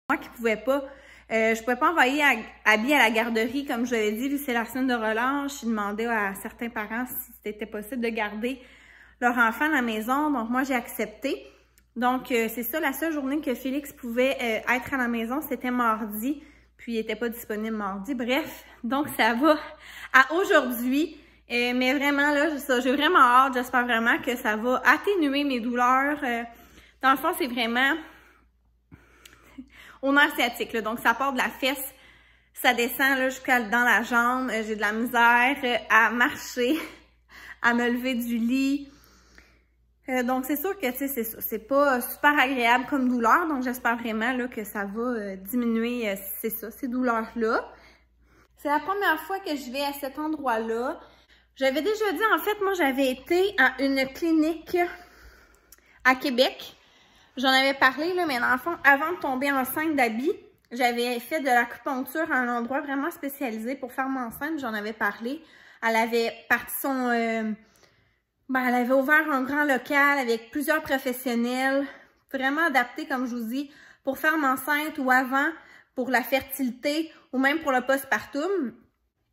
Moi qui je pouvais pas envoyer Abby à la garderie, comme je l'avais dit, vu que c'est la semaine de relâche. J'ai demandé à certains parents si c'était possible de garder leur enfant à la maison. Donc, moi, j'ai accepté. Donc, c'est ça, la seule journée que Félix pouvait être à la maison, c'était mardi. Puis, il n'était pas disponible mardi. Bref, donc, ça va à aujourd'hui. Mais vraiment, là, j'ai vraiment hâte. J'espère vraiment que ça va atténuer mes douleurs. Dans le fond, c'est vraiment au nerf sciatique, là. Donc, ça part de la fesse, ça descend là jusqu'à dans la jambe. J'ai de la misère à marcher, à me lever du lit. Donc, c'est sûr que, tu sais, c'est pas super agréable comme douleur. Donc, j'espère vraiment là, que ça va diminuer, c'est ça, ces douleurs-là. C'est la première fois que je vais à cet endroit-là. J'avais déjà dit, en fait, moi, j'avais été à une clinique à Québec. J'en avais parlé, là, mais dans le fond, avant de tomber enceinte d'Abby, j'avais fait de l'acupuncture à un endroit vraiment spécialisé pour femmes enceintes. J'en avais parlé. Elle avait parti son... elle avait ouvert un grand local avec plusieurs professionnels, vraiment adapté, comme je vous dis, pour femmes enceintes ou avant, pour la fertilité ou même pour le postpartum.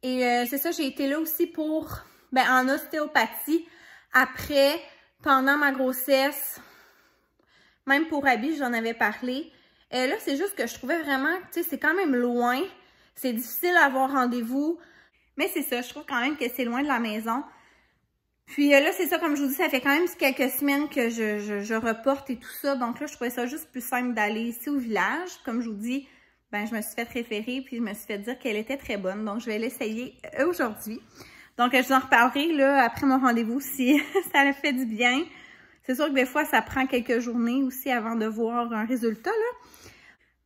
Et c'est ça, j'ai été là aussi pour, en ostéopathie, après, pendant ma grossesse, même pour Abby, j'en avais parlé. Là, c'est juste que je trouvais vraiment, tu sais, c'est quand même loin, c'est difficile à avoir rendez-vous, mais c'est ça, je trouve quand même que c'est loin de la maison. Puis là, c'est ça, comme je vous dis, ça fait quand même quelques semaines que je reporte et tout ça. Donc là, je trouvais ça juste plus simple d'aller ici au village. Comme je vous dis, je me suis fait référer puis je me suis fait dire qu'elle était très bonne. Donc, je vais l'essayer aujourd'hui. Donc, je vous en reparlerai là après mon rendez-vous si ça le fait du bien. C'est sûr que des fois, ça prend quelques journées aussi avant de voir un résultat, là.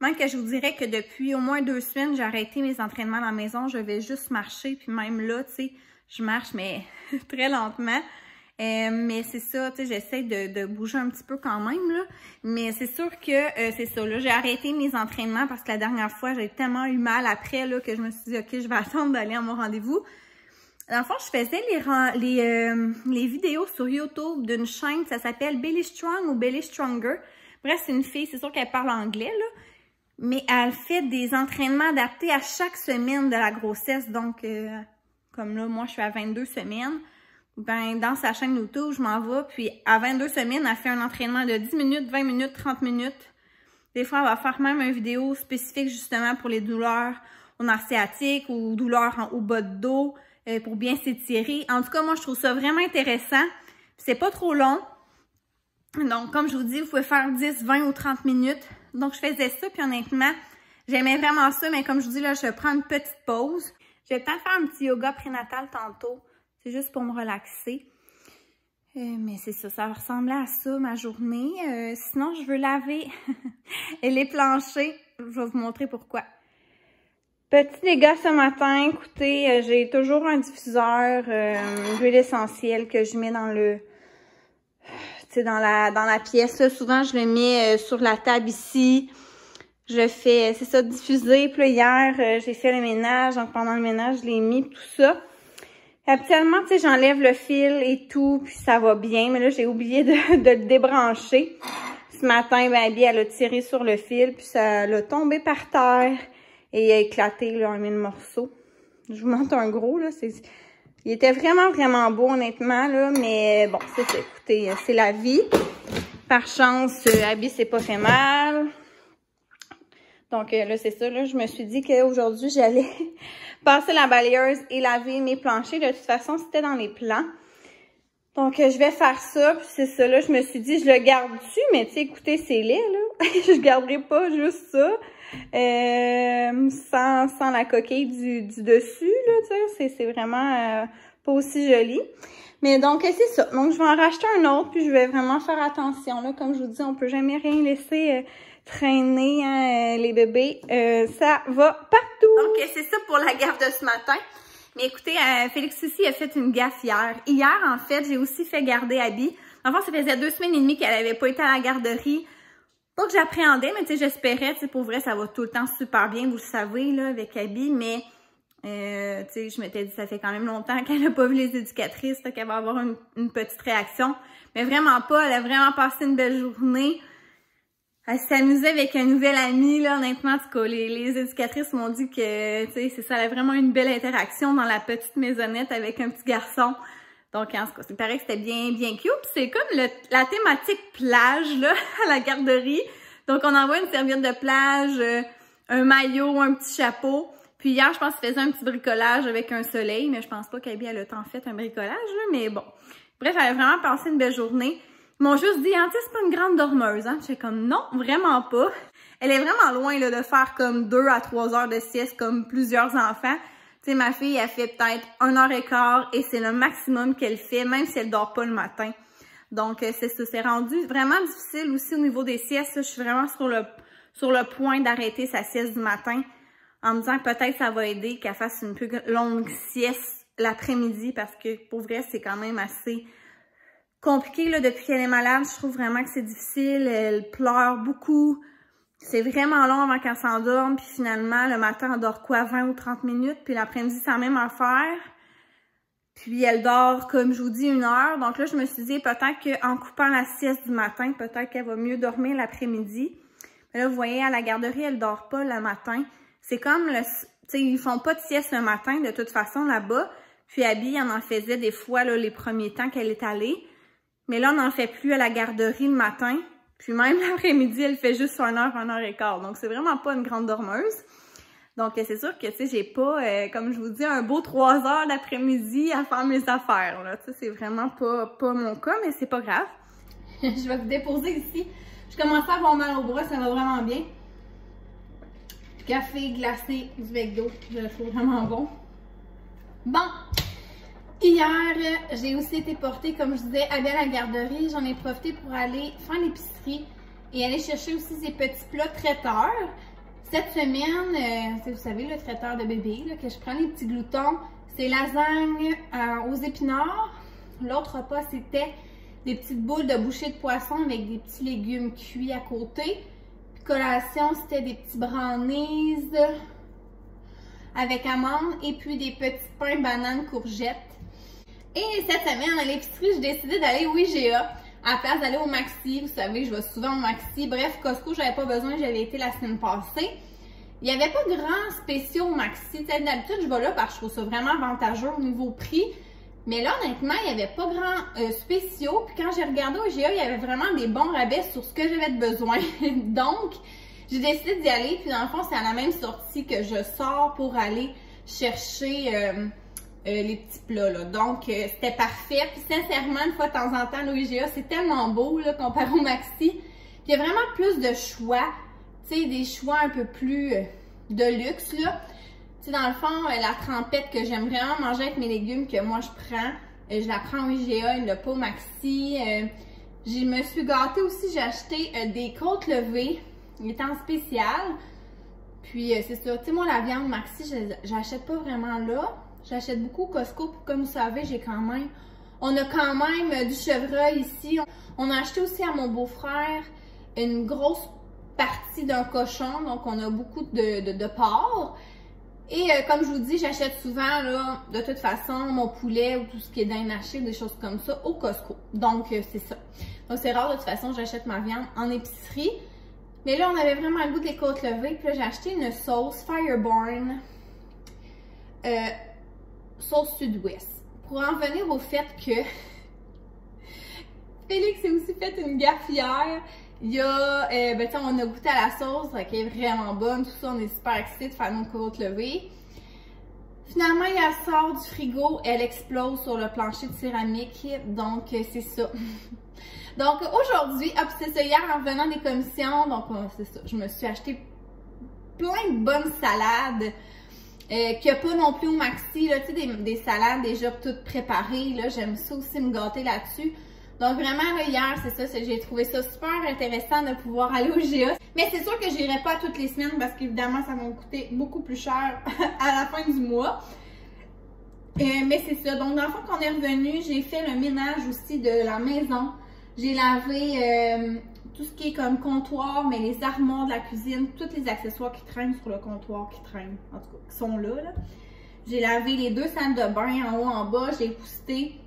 Même que je vous dirais que depuis au moins 2 semaines, j'ai arrêté mes entraînements à la maison. Je vais juste marcher. Puis même là, tu sais, je marche, mais très lentement. Mais c'est ça, tu sais, j'essaie de bouger un petit peu quand même, là. Mais c'est sûr que c'est ça, là. J'ai arrêté mes entraînements parce que la dernière fois, j'ai tellement eu mal après, là, que je me suis dit, OK, je vais attendre d'aller à mon rendez-vous. Dans le fond, je faisais les vidéos sur YouTube d'une chaîne, ça s'appelle Belly Strong ou Belly Stronger. Bref, c'est une fille, c'est sûr qu'elle parle anglais, là. Mais elle fait des entraînements adaptés à chaque semaine de la grossesse. Donc, comme là, moi, je suis à 22 semaines. Dans sa chaîne YouTube, je m'en vais. Puis, à 22 semaines, elle fait un entraînement de 10 minutes, 20 minutes, 30 minutes. Des fois, elle va faire même une vidéo spécifique, justement, pour les douleurs au nerf sciatique ou douleurs au bas de dos, pour bien s'étirer. En tout cas, moi, je trouve ça vraiment intéressant. C'est pas trop long. Donc, comme je vous dis, vous pouvez faire 10, 20 ou 30 minutes. Donc, je faisais ça, puis honnêtement, j'aimais vraiment ça, mais comme je vous dis, là, je vais prendre une petite pause. Je vais peut-être faire un petit yoga prénatal tantôt. C'est juste pour me relaxer. Mais c'est ça, ça ressemblait à ça, ma journée. Sinon, je veux laver les planchers. Je vais vous montrer pourquoi. Petit dégât ce matin, écoutez, j'ai toujours un diffuseur d'huile essentielle que je mets dans le... Tu sais, dans la pièce, là. Souvent, je le mets sur la table ici. Je fais, c'est ça, diffuser. Puis là, hier, j'ai fait le ménage. Donc, pendant le ménage, je l'ai mis, tout ça. Habituellement, tu sais, j'enlève le fil et tout, puis ça va bien. Mais là, j'ai oublié de le débrancher. Ce matin, Abby, elle a tiré sur le fil, puis ça l'a tombé par terre. Et il a éclaté, là, un 1000 morceaux. Je vous montre un gros, là. Il était vraiment, vraiment beau, honnêtement, là. Mais bon, c'est ça. Écoutez, c'est la vie. Par chance, Abby s'est pas fait mal. Donc là, c'est ça. Là, je me suis dit qu'aujourd'hui, j'allais passer la balayeuse et laver mes planchers. De toute façon, c'était dans les plans. Donc, je vais faire ça. Puis c'est ça, là. Je me suis dit, je le garde dessus. Mais tu sais, écoutez, c'est laid, là. Je garderai pas juste ça. Sans la coquille du dessus, là, tu sais, c'est vraiment pas aussi joli. Mais donc, c'est ça. Donc, je vais en racheter un autre, puis je vais vraiment faire attention, là. Comme je vous dis, on peut jamais rien laisser traîner, hein, les bébés. Ça va partout! Donc, c'est ça pour la gaffe de ce matin. Mais écoutez, Félix ici a fait une gaffe hier. Hier, en fait, j'ai aussi fait garder Abby. Enfin, ça faisait 2 semaines et demie qu'elle avait pas été à la garderie. Pas que j'appréhendais, mais tu sais, j'espérais, tu sais, pour vrai, ça va tout le temps super bien, vous le savez, là, avec Abby, mais, tu sais, je m'étais dit, ça fait quand même longtemps qu'elle n'a pas vu les éducatrices, qu'elle va avoir une petite réaction, mais vraiment pas, elle a vraiment passé une belle journée. Elle s'amusait avec un nouvel ami, là, honnêtement, en tout cas, les éducatrices m'ont dit que, tu sais, c'est ça, elle a vraiment une belle interaction dans la petite maisonnette avec un petit garçon. Donc, en tout cas, il paraît que c'était bien, bien cute. C'est comme la thématique plage, là, à la garderie. Donc, on envoie une serviette de plage, un maillot, un petit chapeau. Puis hier, je pense qu'il faisait un petit bricolage avec un soleil, mais je pense pas qu'Abby, elle a tant fait un bricolage, là, mais bon. Bref, elle a vraiment passé une belle journée. Ils m'ont juste dit, hein, tu sais, c'est pas une grande dormeuse, hein. J'étais comme, non, vraiment pas. Elle est vraiment loin, là, de faire comme 2 à 3 heures de sieste comme plusieurs enfants. Tu sais, ma fille, elle fait peut-être 1h15 et c'est le maximum qu'elle fait, même si elle dort pas le matin. Donc, c'est ça, c'est rendu vraiment difficile aussi au niveau des siestes. Là, je suis vraiment sur le point d'arrêter sa sieste du matin en me disant que peut-être ça va aider qu'elle fasse une plus longue sieste l'après-midi parce que pour vrai, c'est quand même assez compliqué là, depuis qu'elle est malade. Je trouve vraiment que c'est difficile. Elle pleure beaucoup. C'est vraiment long avant qu'elle s'endorme. Puis finalement, le matin, elle dort quoi, 20 ou 30 minutes. Puis l'après-midi, c'est la même affaire. Puis elle dort, comme je vous dis, 1 heure. Donc là, je me suis dit peut-être qu'en coupant la sieste du matin, peut-être qu'elle va mieux dormir l'après-midi. Mais là, vous voyez, à la garderie, elle dort pas le matin. C'est comme le... Tu sais, ils font pas de sieste le matin, de toute façon, là-bas. Puis Abby, elle en faisait des fois, là, les premiers temps qu'elle est allée. Mais là, on n'en fait plus à la garderie le matin. Puis même l'après-midi, elle fait juste 1 heure, 1 heure et quart. Donc, c'est vraiment pas une grande dormeuse. Donc, c'est sûr que, tu sais, j'ai pas, comme je vous dis, un beau 3 heures l'après-midi à faire mes affaires, là. Tu sais, c'est vraiment pas mon cas, mais c'est pas grave. Je vais vous déposer ici. Je commence à avoir mal au bras, ça va vraiment bien. Café glacé du bec d'eau, je le trouve vraiment bon. Bon, hier, j'ai aussi été portée, comme je disais, à la garderie. J'en ai profité pour aller faire l'épicerie et aller chercher aussi ces petits plats traiteurs. Cette semaine, vous savez, le traiteur de bébé, là, que je prends les petits gloutons, c'est lasagne aux épinards. L'autre repas, c'était des petites boules de bouchée de poisson avec des petits légumes cuits à côté. Collation, c'était des petits brownies avec amandes et puis des petits pains bananes courgettes. Et cette semaine, à l'épicerie, j'ai décidé d'aller au IGA à la place d'aller au Maxi. Vous savez, je vais souvent au Maxi. Bref, Costco, j'avais pas besoin, j'avais été la semaine passée. Il n'y avait pas de grands spéciaux au Maxi. D'habitude, je vais là parce que je trouve ça vraiment avantageux au niveau prix. Mais là, honnêtement, il n'y avait pas grand spéciaux. Puis quand j'ai regardé au IGA, il y avait vraiment des bons rabais sur ce que j'avais de besoin. Donc, j'ai décidé d'y aller. Puis dans le fond, c'est à la même sortie que je sors pour aller chercher les petits plats. Là. Donc, c'était parfait. Puis sincèrement, une fois de temps en temps, au IGA, c'est tellement beau là, comparé au Maxi. Puis il y a vraiment plus de choix. Tu sais, des choix un peu plus de luxe, là. Tu sais, dans le fond, la trempette que j'aime vraiment manger avec mes légumes que moi je prends, je la prends au IGA, il l'a pas au Maxi. Je me suis gâtée aussi, j'ai acheté des côtes levées, il était en spécial. Puis c'est ça, tu sais, moi la viande Maxi, j'achète pas vraiment là. J'achète beaucoup au Costco, comme vous savez, on a quand même du chevreuil ici. On a acheté aussi à mon beau-frère une grosse partie d'un cochon, donc on a beaucoup de porc. Et comme je vous dis, j'achète souvent, là, de toute façon, mon poulet ou tout ce qui est d'un haché, des choses comme ça, au Costco. Donc, c'est ça. Donc, c'est rare, de toute façon, j'achète ma viande en épicerie. Mais là, on avait vraiment le goût des côtes levées. Puis là, j'ai acheté une sauce Fireborn, sauce sud-ouest. Pour en venir au fait que Félix a aussi fait une gaffe hier. Il y a, on a goûté à la sauce, qui est vraiment bonne, tout ça, on est super excités de faire nos côtes levées. Finalement, elle sort du frigo, elle explose sur le plancher de céramique, donc c'est ça. Donc aujourd'hui, c'est ça, hier en revenant des commissions, donc c'est ça, je me suis acheté plein de bonnes salades, qu'il n'y a pas non plus au Maxi, là, tu sais, des salades déjà toutes préparées, là, j'aime ça aussi me gâter là-dessus. Donc vraiment, là, hier, c'est ça, j'ai trouvé ça super intéressant de pouvoir aller au IGA. Mais c'est sûr que j'irai pas toutes les semaines parce qu'évidemment, ça va me coûter beaucoup plus cher à la fin du mois. Mais c'est ça. Donc, dans le fond, quand on est revenu, j'ai fait le ménage aussi de la maison. J'ai lavé tout ce qui est comme comptoir, mais les armoires de la cuisine, tous les accessoires qui traînent sur le comptoir, en tout cas, qui sont là. J'ai lavé les 2 salles de bain en haut, en bas, j'ai épousseté.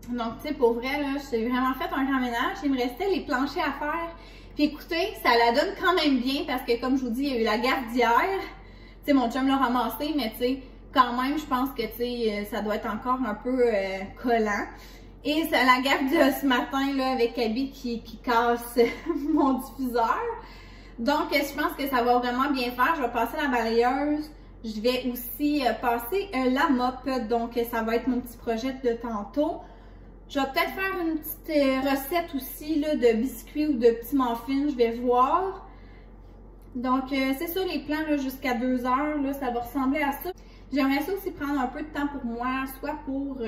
Donc, tu sais, pour vrai, là, j'ai vraiment fait un grand ménage. Il me restait les planchers à faire. Puis écoutez, ça la donne quand même bien parce que, comme je vous dis, il y a eu la garde d'hier. Tu sais, mon chum l'a ramassé, mais tu sais, quand même, je pense que, tu sais, ça doit être encore un peu collant. Et c'est la garde de ce matin, là, avec Abby qui casse mon diffuseur. Donc, je pense que ça va vraiment bien faire. Je vais passer la balayeuse. Je vais aussi passer la mop. Donc, ça va être mon petit projet de tantôt. Je vais peut-être faire une petite recette aussi là, de biscuits ou de petits muffins, je vais voir. Donc, c'est ça les plans jusqu'à 2 heures, là, ça va ressembler à ça. J'aimerais ça aussi prendre un peu de temps pour moi, soit pour,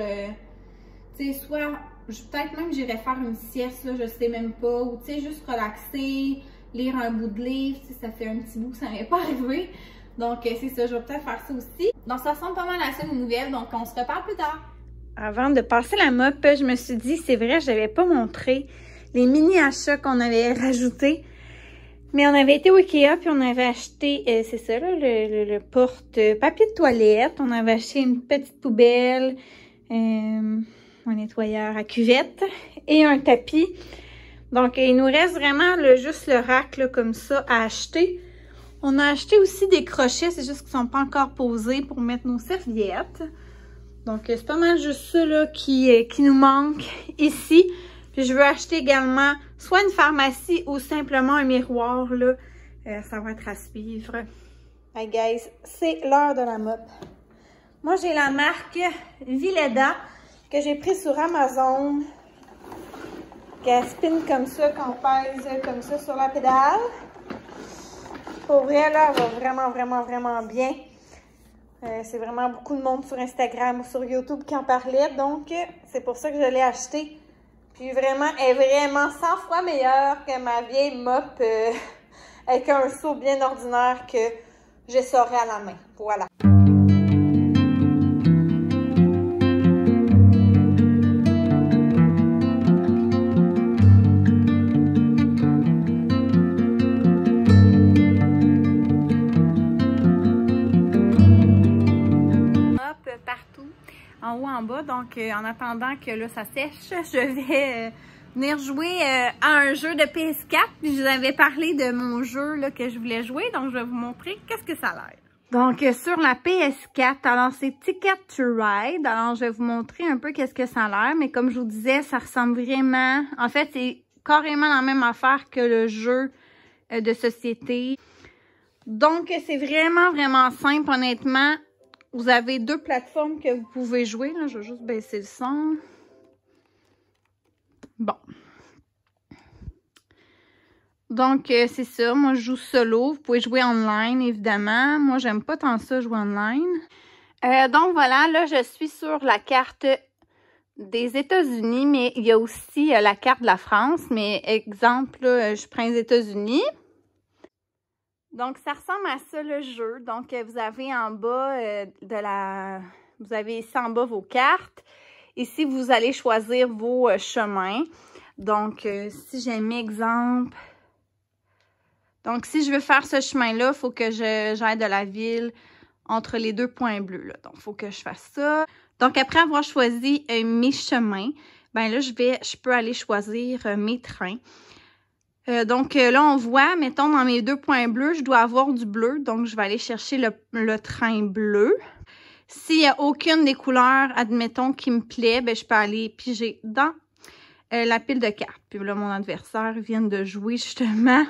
tu sais, soit, peut-être même j'irais faire une sieste, là, je sais même pas, ou tu sais, juste relaxer, lire un bout de livre, tu sais, ça fait un petit bout que ça m'est pas arrivé. Donc, c'est ça, je vais peut-être faire ça aussi. Donc, ça ressemble pas mal à ça, les nouvelles. Donc, on se reparle plus tard. Avant de passer la mop, je me suis dit, c'est vrai, je n'avais pas montré les mini-achats qu'on avait rajoutés. Mais on avait été au Ikea, puis on avait acheté, c'est ça, là, le porte-papier de toilette. On avait acheté une petite poubelle, un nettoyeur à cuvette et un tapis. Donc, il nous reste vraiment juste le rack, là, comme ça, à acheter. On a acheté aussi des crochets, c'est juste qu'ils ne sont pas encore posés pour mettre nos serviettes. Donc, c'est pas mal juste ça, là, qui nous manque ici. Puis je veux acheter également soit une pharmacie ou simplement un miroir, là. Ça va être à suivre. Hey guys, c'est l'heure de la mop. Moi, j'ai la marque Villeda que j'ai pris sur Amazon. Qu'elle spin comme ça, qu'on pèse comme ça sur la pédale. Pour vrai, là, elle va vraiment, vraiment, vraiment bien. C'est vraiment beaucoup de monde sur Instagram ou sur YouTube qui en parlait. Donc, c'est pour ça que je l'ai acheté. Puis vraiment, elle est vraiment 100 fois meilleure que ma vieille mop avec un seau bien ordinaire que j'essorais à la main. Voilà. Partout, en haut, en bas. Donc, en attendant que là, ça sèche, je vais venir jouer à un jeu de PS4. Puis, je vous avais parlé de mon jeu là, que je voulais jouer. Donc, je vais vous montrer qu'est-ce que ça a l'air. Donc, sur la PS4, alors c'est Ticket to Ride. Alors, je vais vous montrer un peu qu'est-ce que ça a l'air. Mais comme je vous disais, ça ressemble vraiment... En fait, c'est carrément la même affaire que le jeu de société. Donc, c'est vraiment, vraiment simple, honnêtement. Vous avez deux plateformes que vous pouvez jouer. Là, je vais juste baisser le son. Bon. Donc, c'est ça. Moi, je joue solo. Vous pouvez jouer online, évidemment. Moi, j'aime pas tant ça, jouer online. Donc, voilà. Là, je suis sur la carte des États-Unis, mais il y a aussi la carte de la France. Mais, exemple, là, je prends les États-Unis. Donc, ça ressemble à ça, le jeu. Donc, vous avez en bas vous avez ici en bas vos cartes. Ici, vous allez choisir vos chemins. Donc, si j'ai mis exemple... Donc, si je veux faire ce chemin-là, il faut que j'aille de la ville entre les deux points bleus, là. Donc, il faut que je fasse ça. Donc, après avoir choisi mes chemins, ben là, je peux aller choisir mes trains. Donc, là, on voit, mettons, dans mes deux points bleus, je dois avoir du bleu. Donc, je vais aller chercher le train bleu. S'il n'y a aucune des couleurs, admettons, qui me plaît, ben, je peux aller piger dans la pile de cartes. Puis là, mon adversaire vient de jouer, justement,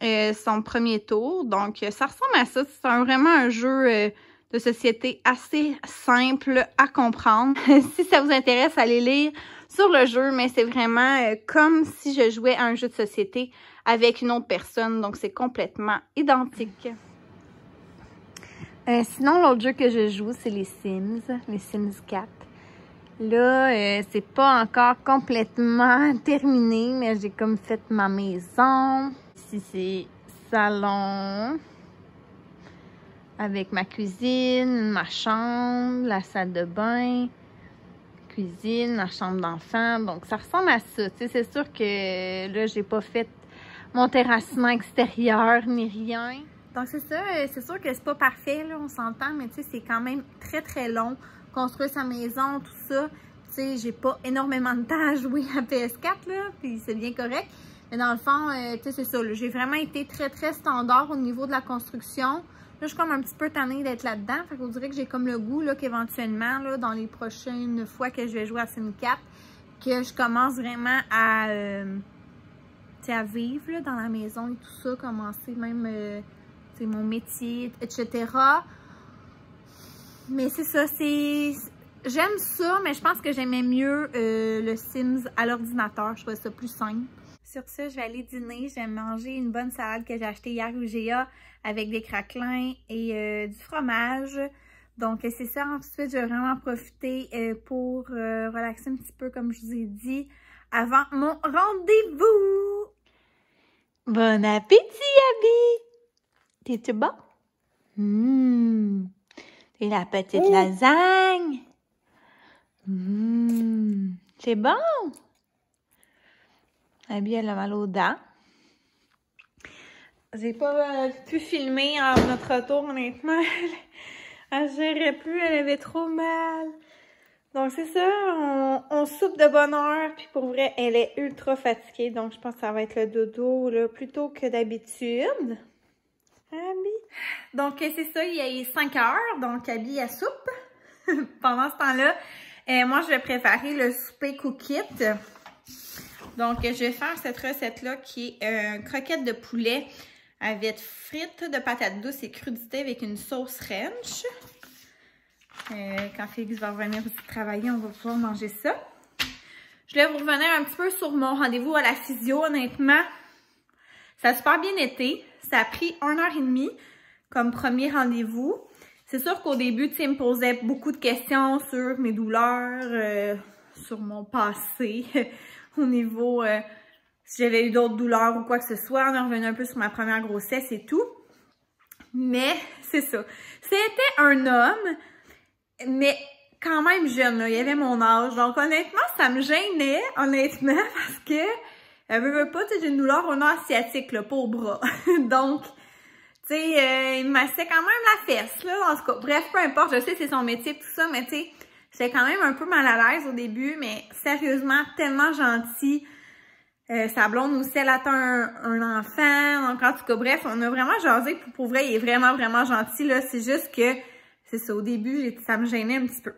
son premier tour. Donc, ça ressemble à ça. C'est vraiment un jeu de société assez simple à comprendre. Si ça vous intéresse, allez lire sur le jeu, mais c'est vraiment comme si je jouais à un jeu de société avec une autre personne. Donc, c'est complètement identique. Sinon, l'autre jeu que je joue, c'est les Sims 4. Là, c'est pas encore complètement terminé, mais j'ai comme fait ma maison. Ici, c'est salon avec ma cuisine, ma chambre, la salle de bain, cuisine, ma chambre d'enfant. Donc, ça ressemble à ça. Tu sais, c'est sûr que là, j'ai pas fait mon terrassement extérieur ni rien. Donc, c'est ça. C'est sûr que c'est pas parfait, là, on s'entend, mais tu sais, c'est quand même très, très long. Construire sa maison, tout ça. Tu sais, j'ai pas énormément de temps à jouer à PS4, là, puis c'est bien correct. Mais dans le fond, tu sais, c'est ça. J'ai vraiment été très, très standard au niveau de la construction. Là, je suis comme un petit peu tannée d'être là-dedans. Fait qu'on dirait que j'ai comme le goût, là, qu'éventuellement, là, dans les prochaines fois que je vais jouer à Sims 4, que je commence vraiment à, à vivre, là, dans la maison et tout ça, commencer même, c'est mon métier, etc. Mais c'est ça, j'aime ça, mais je pense que j'aimais mieux le Sims à l'ordinateur. Je trouvais ça plus simple. Sur ça, je vais aller dîner. Je vais manger une bonne salade que j'ai achetée hier au IGA avec des craquelins et du fromage. Donc, c'est ça. Ensuite, je vais vraiment profiter pour relaxer un petit peu, comme je vous ai dit, avant mon rendez-vous. Bon appétit, Abby! T'es-tu bon? Et la petite lasagne. C'est bon. Abby, elle a mal aux dents. J'ai pas pu filmer en notre retour, honnêtement. Elle gérait plus, elle avait trop mal. Donc c'est ça, on soupe de bonne heure, puis pour vrai, elle est ultra fatiguée, donc je pense que ça va être le dodo là, plutôt que d'habitude. Abby. Donc c'est ça, il est 5 heures, donc Abby elle soupe. Pendant ce temps-là, moi je vais préparer le souper cookit. Donc je vais faire cette recette-là qui est croquette de poulet avec frites de patates douces et crudités avec une sauce ranch. Quand Félix va revenir aussi travailler, on va pouvoir manger ça. Je voulais vous revenir un petit peu sur mon rendez-vous à la physio, honnêtement. Ça a super bien été. Ça a pris 1h30 comme premier rendez-vous. C'est sûr qu'au début, tu sais, il me posait beaucoup de questions sur mes douleurs, sur mon passé, au niveau si j'avais eu d'autres douleurs ou quoi que ce soit. On est revenu un peu sur ma première grossesse et tout. Mais c'est ça. C'était un homme, mais quand même jeune, là. Il avait mon âge. Donc honnêtement, ça me gênait, honnêtement, parce que elle veut pas, tu sais, j'ai une douleur au nord asiatique, là, pas au bras. Donc, tu sais, il me massait quand même la fesse, là, en tout cas. Bref, peu importe, je sais c'est son métier, tout ça, mais tu sais, j'étais quand même un peu mal à l'aise au début, mais sérieusement, tellement gentil. Sa blonde aussi, elle attend un enfant. Donc, en tout cas, bref, on a vraiment jasé. Pour vrai, il est vraiment, vraiment gentil, là. C'est juste que, c'est ça, au début, ça me gênait un petit peu.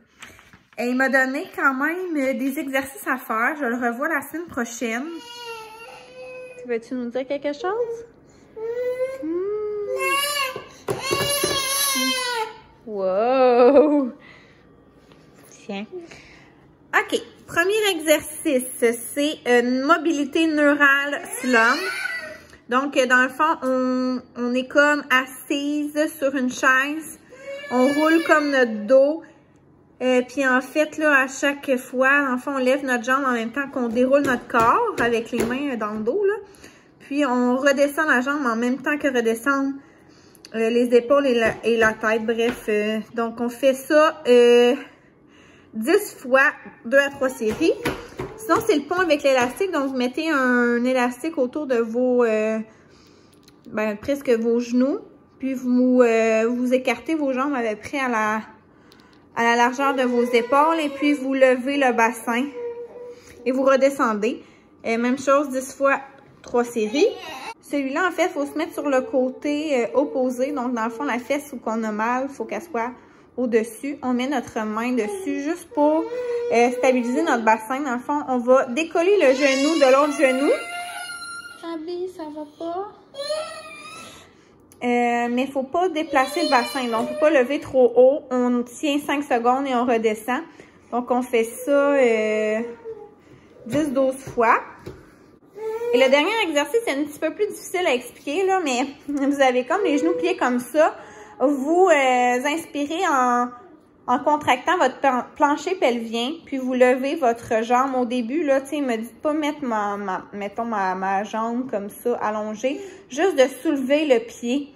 Et il m'a donné quand même des exercices à faire. Je le revois la semaine prochaine. Veux-tu nous dire quelque chose? Wow! Tiens. OK. Premier exercice, c'est une mobilité neurale slum. Donc, dans le fond, on est comme assise sur une chaise. On roule comme notre dos. Puis en fait, là, à chaque fois, dans le fond, on lève notre jambe en même temps qu'on déroule notre corps avec les mains dans le dos, là. Puis on redescend la jambe en même temps que redescendre les épaules et la tête. Bref, donc on fait ça 10 fois, 2 à 3 séries. Sinon, c'est le pont avec l'élastique. Donc, vous mettez un élastique autour de vos, presque vos genoux. Puis, vous écartez vos jambes à peu près à la largeur de vos épaules. Et puis, vous levez le bassin. Et vous redescendez. Même chose, 10 fois, 3 séries. Celui-là, en fait, il faut se mettre sur le côté opposé. Donc, dans le fond, la fesse où on a mal, il faut qu'elle soit au-dessus. On met notre main dessus juste pour stabiliser notre bassin. Dans le fond, on va décoller le genou de l'autre genou. Abby, ça va pas? Mais il ne faut pas déplacer le bassin. Donc, il ne faut pas lever trop haut. On tient 5 secondes et on redescend. Donc, on fait ça 10-12 fois. Et le dernier exercice, c'est un petit peu plus difficile à expliquer, là, mais vous avez comme les genoux pliés comme ça. Vous inspirez en contractant votre plancher pelvien, puis vous levez votre jambe. Au début, là, tu sais, me dites pas mettre ma jambe comme ça, allongée. Juste de soulever le pied,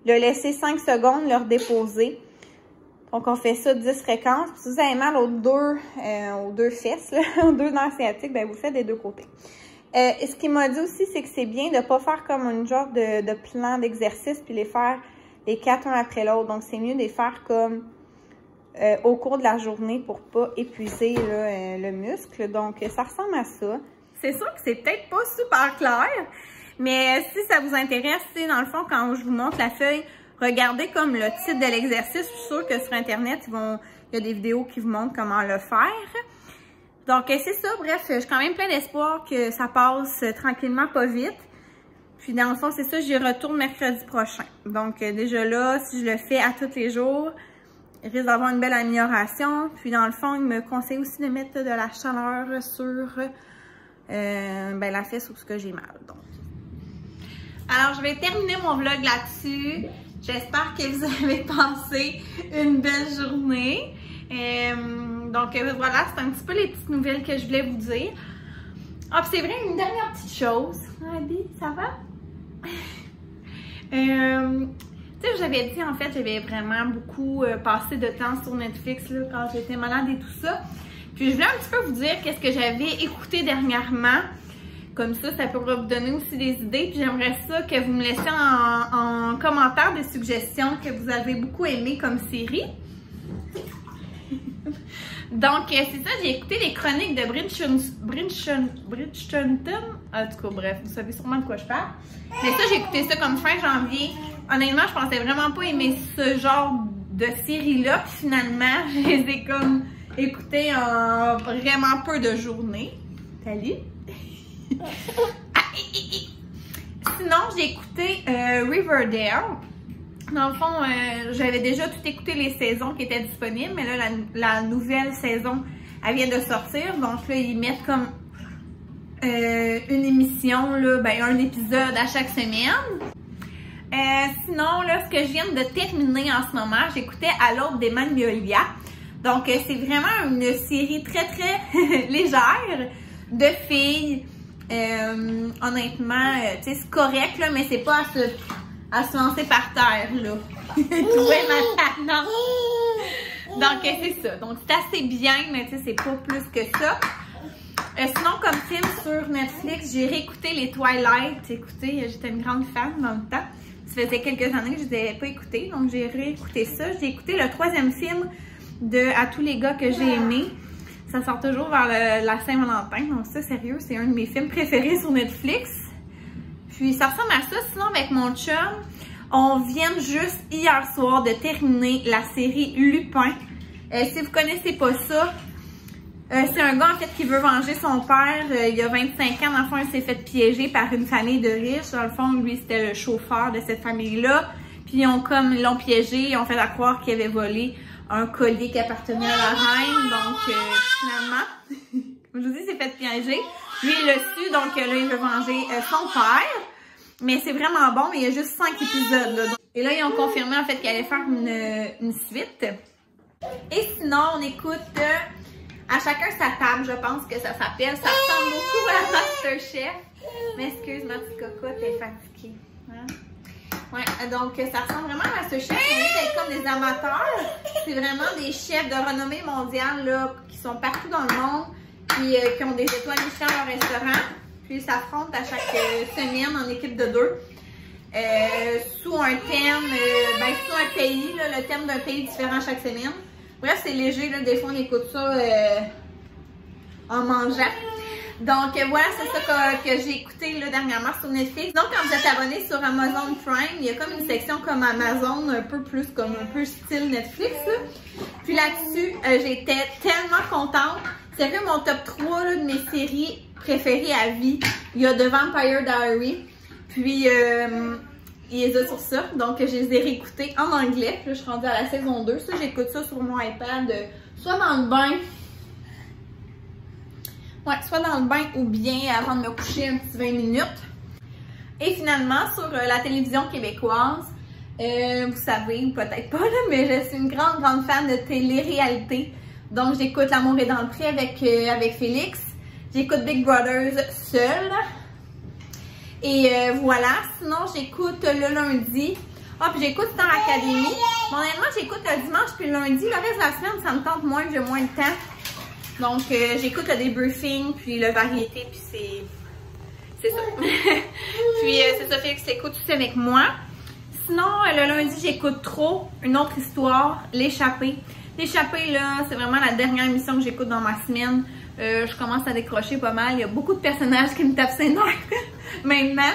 le laisser 5 secondes, le redéposer. Donc, on fait ça 10 fréquences. Si vous avez mal aux deux fesses, là, aux deux nerfs sciatiques, ben vous le faites des deux côtés. Et ce qu'il m'a dit aussi, c'est que c'est bien de ne pas faire comme une genre de plan d'exercice puis les faire les 4 un après l'autre. Donc, c'est mieux de les faire comme au cours de la journée pour pas épuiser là, le muscle. Donc, ça ressemble à ça. C'est sûr que c'est peut-être pas super clair, mais si ça vous intéresse, dans le fond, quand je vous montre la feuille, regardez comme le titre de l'exercice. Je suis sûre que sur Internet, il y a des vidéos qui vous montrent comment le faire. Donc, c'est ça. Bref, j'ai quand même plein d'espoir que ça passe tranquillement, pas vite. Puis, dans le fond, c'est ça, j'y retourne mercredi prochain. Donc, déjà là, si je le fais à tous les jours, il risque d'avoir une belle amélioration. Puis, dans le fond, il me conseille aussi de mettre de la chaleur sur la fesse où j'ai mal. Donc. Alors, je vais terminer mon vlog là-dessus. J'espère que vous avez passé une belle journée. Donc voilà, c'est un petit peu les petites nouvelles que je voulais vous dire. Ah, puis c'est vrai, une dernière petite chose. Abby, ça va? Tu Tu sais, j'avais dit, en fait, j'avais vraiment beaucoup passé de temps sur Netflix là, quand j'étais malade et tout ça. Puis je voulais un petit peu vous dire qu'est-ce que j'avais écouté dernièrement. Comme ça pourra vous donner aussi des idées. Puis j'aimerais ça que vous me laissiez en commentaire des suggestions que vous avez beaucoup aimé comme série. Donc, c'est ça, j'ai écouté les chroniques de Bridgerton. En tout cas, bref, vous savez sûrement de quoi je parle. Mais ça, j'ai écouté ça comme fin janvier. Honnêtement, je pensais vraiment pas aimer ce genre de série-là. Puis finalement, je les ai comme écoutées en vraiment peu de journées. Salut! Sinon, j'ai écouté Riverdale. Dans le fond, j'avais déjà tout écouté les saisons qui étaient disponibles, mais là, la nouvelle saison, elle vient de sortir. Donc là, ils mettent comme une émission, là, ben, un épisode à chaque semaine. Sinon, là, ce que je viens de terminer en ce moment, j'écoutais À l'aube des Magnolias. Donc, c'est vraiment une série très, très légère de filles. Honnêtement, tu sais, c'est correct, là, mais c'est pas à se lancer par terre, là. Trouver ma tannante. Donc, c'est ça. Donc, c'est assez bien, mais tu sais, c'est pas plus que ça. Sinon, comme film sur Netflix, j'ai réécouté les Twilight. Écoutez, j'étais une grande fan dans le temps. Ça faisait quelques années que je ne les avais pas écoutés, donc j'ai réécouté ça. J'ai écouté le 3e film de À tous les gars que j'ai aimé. Ça sort toujours vers la Saint-Valentin, donc ça, sérieux, c'est un de mes films préférés sur Netflix. Puis ça ressemble à ça. Sinon, avec mon chum, on vient juste hier soir de terminer la série Lupin. Si vous connaissez pas ça, c'est un gars en fait qui veut venger son père. Il y a 25 ans, dans le fond, il s'est fait piéger par une famille de riches. Dans le fond, lui, c'était le chauffeur de cette famille-là. Puis ils l'ont piégé, ils ont fait croire qu'il avait volé un collier qui appartenait à la reine. Donc finalement, comme je vous dis, il s'est fait piéger. Lui, il l'a su, donc là, il veut venger son père. Mais c'est vraiment bon, mais il y a juste 5 épisodes. Là. Et là, ils ont confirmé en fait qu'il allait faire une suite. Et sinon, on écoute À chacun sa table, je pense que ça s'appelle. Ça ressemble beaucoup à Masterchef. Mais excuse, ma petite cocotte, elle est fatiguée. Hein? Ouais, donc ça ressemble vraiment à Masterchef. On est d'être comme des amateurs. C'est vraiment des chefs de renommée mondiale là, qui sont partout dans le monde. Puis qui ont des étoiles Michelin dans leur restaurant. Puis ils s'affrontent à chaque semaine en équipe de 2. Sous un thème, sous un pays, là, le thème d'un pays différent chaque semaine. Bref, c'est léger, là, des fois on écoute ça en mangeant. Donc voilà, c'est ça que j'ai écouté là, dernièrement sur Netflix. Donc quand vous êtes abonné sur Amazon Prime, il y a comme une section comme Amazon, un peu plus comme un peu style Netflix. Là. Puis là-dessus, j'étais tellement contente. C'est vrai, mon top 3 là, de mes séries préférées à vie, il y a The Vampire Diaries. Puis il les a sur ça, donc je les ai réécoutés en anglais. Puis là, je suis rendue à la saison 2. Ça, j'écoute ça sur mon iPad, soit dans le bain. Ouais, soit dans le bain ou bien avant de me coucher un petit 20 minutes. Et finalement, sur la télévision québécoise, vous savez, ou peut-être pas, là, mais je suis une grande fan de télé-réalité. Donc, j'écoute L'amour est dans le pré avec Félix. J'écoute Big Brothers seule. Et voilà, sinon j'écoute le lundi. Ah, puis j'écoute Star Academy. Bon, honnêtement, j'écoute le dimanche puis le lundi. Le reste de la semaine, ça me tente moins, j'ai moins de temps. Donc, j'écoute le débriefing, puis le variété, puis c'est ça. Puis c'est ça, Félix écoute tout ça avec moi. Sinon, le lundi, j'écoute trop une autre histoire, L'échappée. L'échappée, là, c'est vraiment la dernière émission que j'écoute dans ma semaine. Je commence à décrocher pas mal. Il y a beaucoup de personnages qui me tapent ses nerfs maintenant.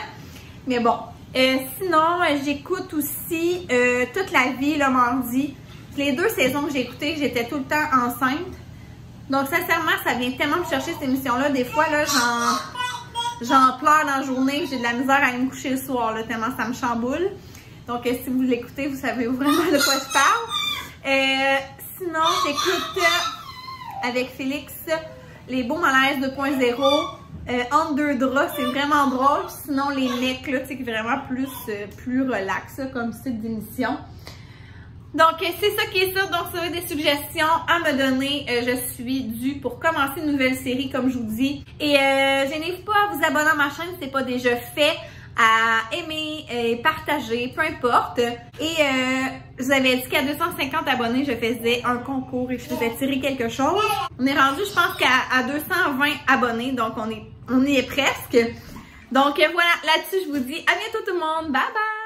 Mais bon. Sinon, j'écoute aussi Toute la vie le mardi. Les 2 saisons que j'ai écoutées, j'étais tout le temps enceinte. Donc, sincèrement, ça vient tellement me chercher cette émission-là. Des fois, là, j'en pleure dans la journée. J'ai de la misère à aller me coucher le soir, là, tellement ça me chamboule. Donc, si vous l'écoutez, vous savez vraiment de quoi je parle. Sinon, j'écoute avec Félix Les beaux malaises 2.0, entre 2 draps, c'est vraiment drôle. Sinon, les mecs, là, tu sais, vraiment plus relax, là, comme style d'émission. Donc, c'est ça qui est ça. Donc, si vous avez des suggestions à me donner, je suis due pour commencer une nouvelle série, comme je vous dis. Et je n'hésite pas à vous abonner à ma chaîne si ce n'est pas déjà fait, à aimer et partager, peu importe. Et je vous avais dit qu'à 250 abonnés, je faisais un concours et je faisais tirer quelque chose. On est rendu, je pense qu'à 220 abonnés, donc on y est presque. Donc voilà, là-dessus, je vous dis à bientôt tout le monde. Bye bye!